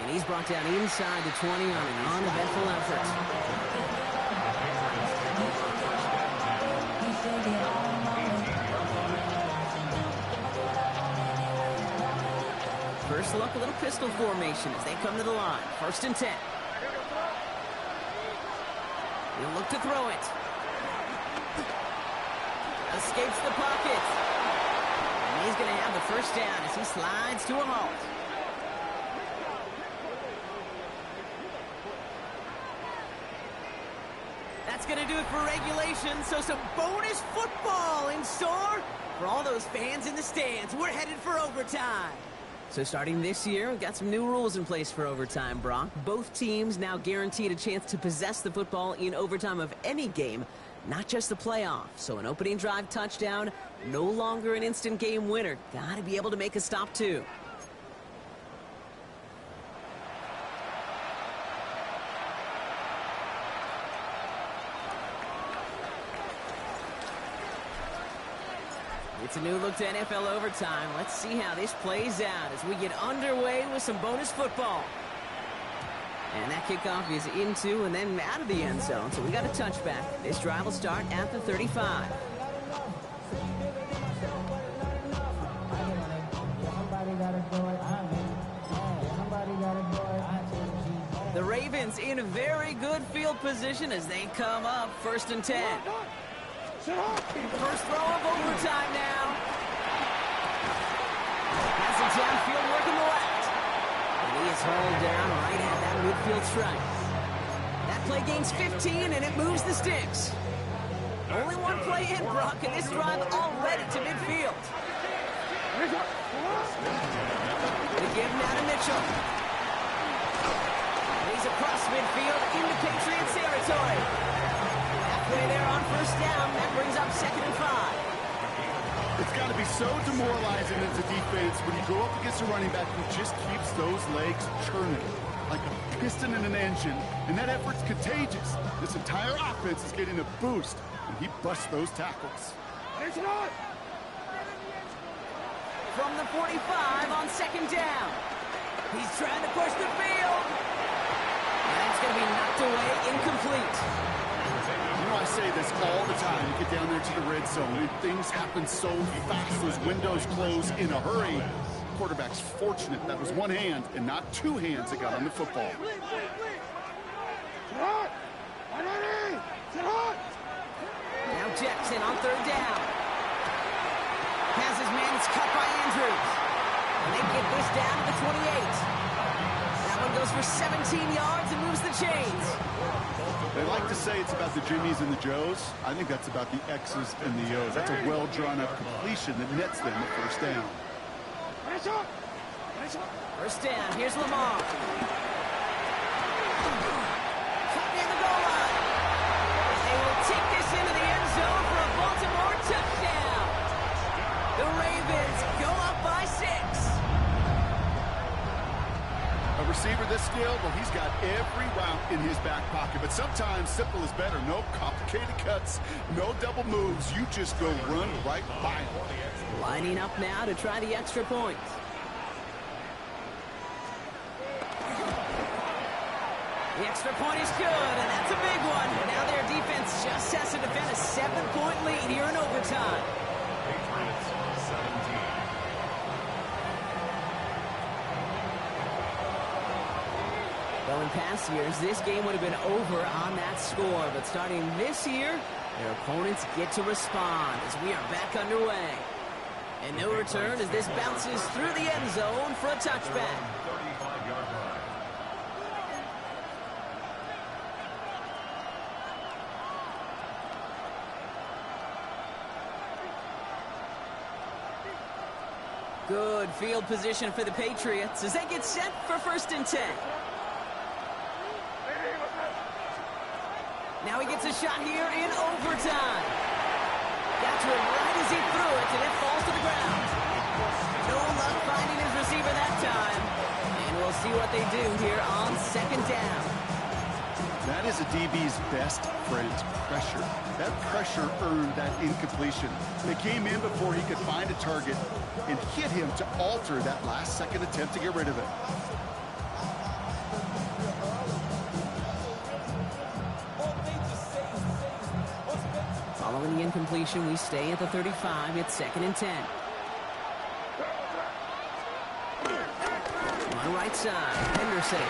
And he's brought down inside the 20 on an uneventful effort. First look, a little pistol formation as they come to the line. 1st and 10. He'll look to throw it. Escapes the pocket. And he's going to have the 1st down as he slides to a halt. That's that's going to do it for regulation. So some bonus football in store for all those fans in the stands. We're headed for overtime. So starting this year, we've got some new rules in place for overtime, Brock. Both teams now guaranteed a chance to possess the football in overtime of any game, not just the playoff. So an opening drive touchdown, no longer an instant game winner. Got to be able to make a stop, too. It's a new look to NFL overtime. Let's see how this plays out as we get underway with some bonus football. And that kickoff is into and then out of the end zone, so we got a touchback. This drive will start at the 35. The Ravens in very good field position as they come up 1st and 10. First throw of overtime now. Has it downfield working the left. And he is hauled down right at that midfield strike. That play gains 15 and it moves the sticks. Only one play in, Brock, and this drive already to midfield. The give now to Mitchell. And he's across midfield into Patriots territory. Halfway there on 1st down. That brings up 2nd and 5. It's got to be so demoralizing as a defense when you go up against a running back who just keeps those legs churning like a piston in an engine, and that effort's contagious. This entire offense is getting a boost, and he busts those tackles. From the 45 on 2nd down. He's trying to push the field. And that's going to be knocked away, incomplete. You know, I say this all the time. You get down there to the red zone, and things happen so fast. Those windows close in a hurry. Quarterback's fortunate that was one hand and not two hands that got on the football. Now Jackson on 3rd down. Has his man, it's cut by Andrews. And they get this down to the 28. That one goes for 17 yards and moves the chains. They like to say it's about the Jimmies and the Joes. I think that's about the X's and the O's. That's a well-drawn-up completion that nets them the 1st down. 1st down, here's Lamar. Cut near the goal line. They will take this into the end zone for a Baltimore touchdown. The Ravens go up by 6. A receiver this skilled, well, he's got every route in his back pocket. But sometimes simple is better. No complicated cuts, no double moves. You just go run right by him. Lining up now to try the extra point. The extra point is good, and that's a big one. Now their defense just has to defend a 7-point lead here in overtime. Patriots 17. Well, in past years, this game would have been over on that score. But starting this year, their opponents get to respond as we are back underway. And no return as this bounces through the end zone for a touchback. 35-yard line. Good field position for the Patriots as they get set for 1st and 10. Now he gets a shot here in overtime. Got to him right as he threw it, and it falls to the ground. No luck finding his receiver that time. And we'll see what they do here on 2nd down. That is a DB's best friend, pressure. That pressure earned that incompletion. They came in before he could find a target and hit him to alter that last-second attempt to get rid of it. Following the incompletion, we stay at the 35. It's 2nd and 10. On the right side, Henderson.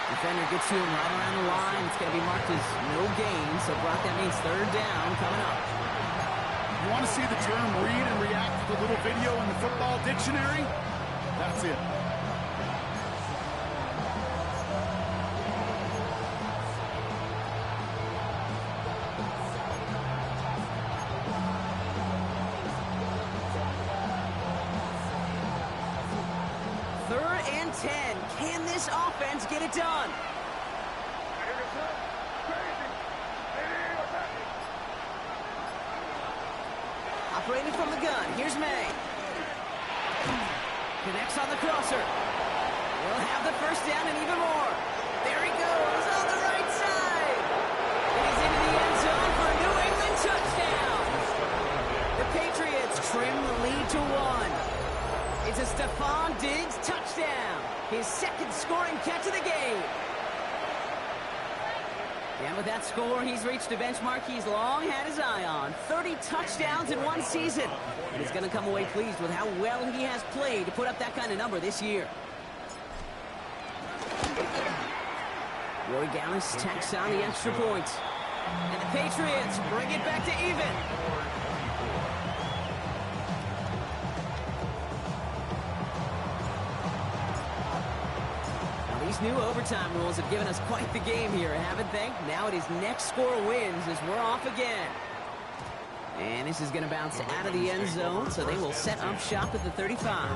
Defender gets to him right around the line. It's going to be marked as no gain. So, Brock, that means 3rd down coming up. You want to see the term read and react to the little video in the football dictionary? That's it. 3rd and 10. Can this offense get it done? Operating from the gun, here's May. Connects on the crosser. He'll have the first down and even more. There he goes on the right side. And he's into the end zone for a New England touchdown. The Patriots trim the lead to 1. It's a Stephon Diggs touchdown. His second scoring catch of the game. And with that score, he's reached a benchmark he's long had his eye on. 30 touchdowns in one season. And he's going to come away pleased with how well he has played to put up that kind of number this year. Roy Gallas tacks on the extra point. And the Patriots bring it back to even. These new overtime rules have given us quite the game here, haven't they? Now it is next score wins as we're off again. And this is going to bounce out of the end zone, so they will set up shop at the 35.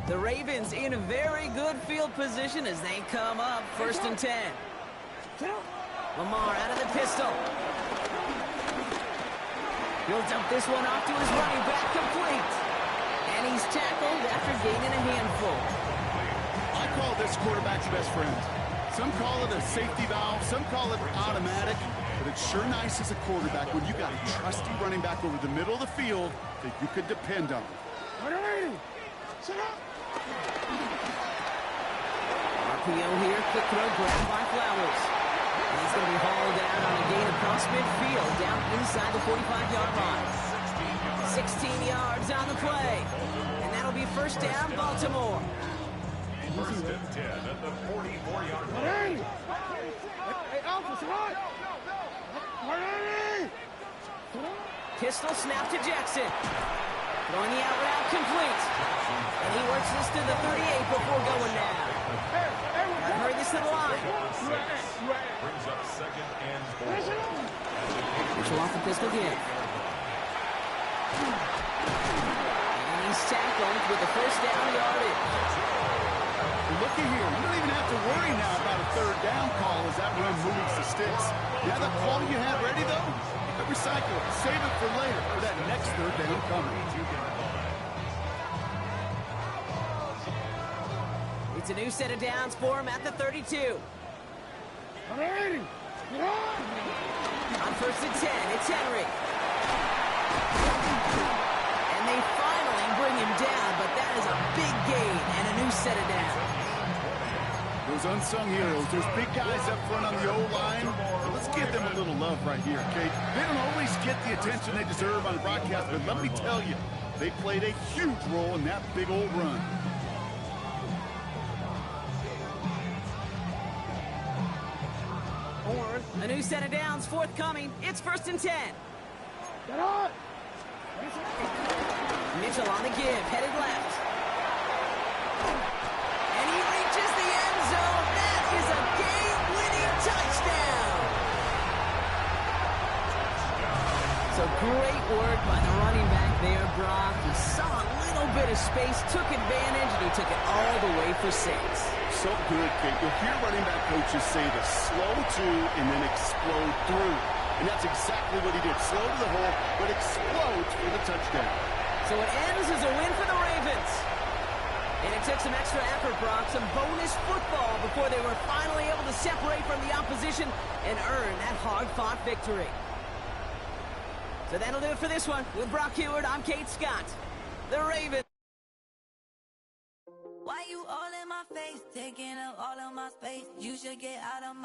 The Ravens in a very good field position as they come up 1st and 10. Lamar out of the pistol. He'll dump this one off to his running back, complete. And he's tackled after gaining a handful. I call this quarterback's best friend. Some call it a safety valve, some call it automatic, but it's sure nice as a quarterback when you got a trusty running back over the middle of the field that you could depend on. RPO here, quick throw, grabbed by Flowers. And he's going to be hauled out on a gain across midfield, down inside the 45-yard line. 16 yards on the play. And that'll be first down, Baltimore. 1st and 10 at the 44-yard line. Pistol snap to Jackson. Throwing the out route complete. And he works this to the 38 before going down. Hurry this to the line. Brings up 2nd and 4. Mitchell off the pistol again. And he's tackled with the first down yardage. Looky here, you don't even have to worry now about a 3rd down call as that run moves the sticks. Now that ball you had ready, though, you can recycle it. Save it for later for that next 3rd down coming. It's a new set of downs for him at the 32. On 1st and 10, it's Henry. And they finally bring him down, but that is a big gain and a new set of downs. Those unsung heroes, those big guys up front on the O-line, let's give them a little love right here, okay? They don't always get the attention they deserve on the broadcast, but let me tell you, they played a huge role in that big old run. A new set of downs forthcoming. It's 1st and 10. Mitchell on the give, headed left. And he reaches the end zone. That is a game-winning touchdown. So great work by the running back there, Brock. He saw a little bit of space, took advantage, and he took it all the way for 6. So good, Kate. You'll hear running back coaches say to slow to and then explode through. And that's exactly what he did. Slow to the hole, but explodes for the touchdown. So it ends as a win for the Ravens. And it took some extra effort, Brock, some bonus football before they were finally able to separate from the opposition and earn that hard-fought victory. So that'll do it for this one. With Brock Heward, I'm Kate Scott. The Ravens. Why you all in my face, taking up all of my space? You should get out of my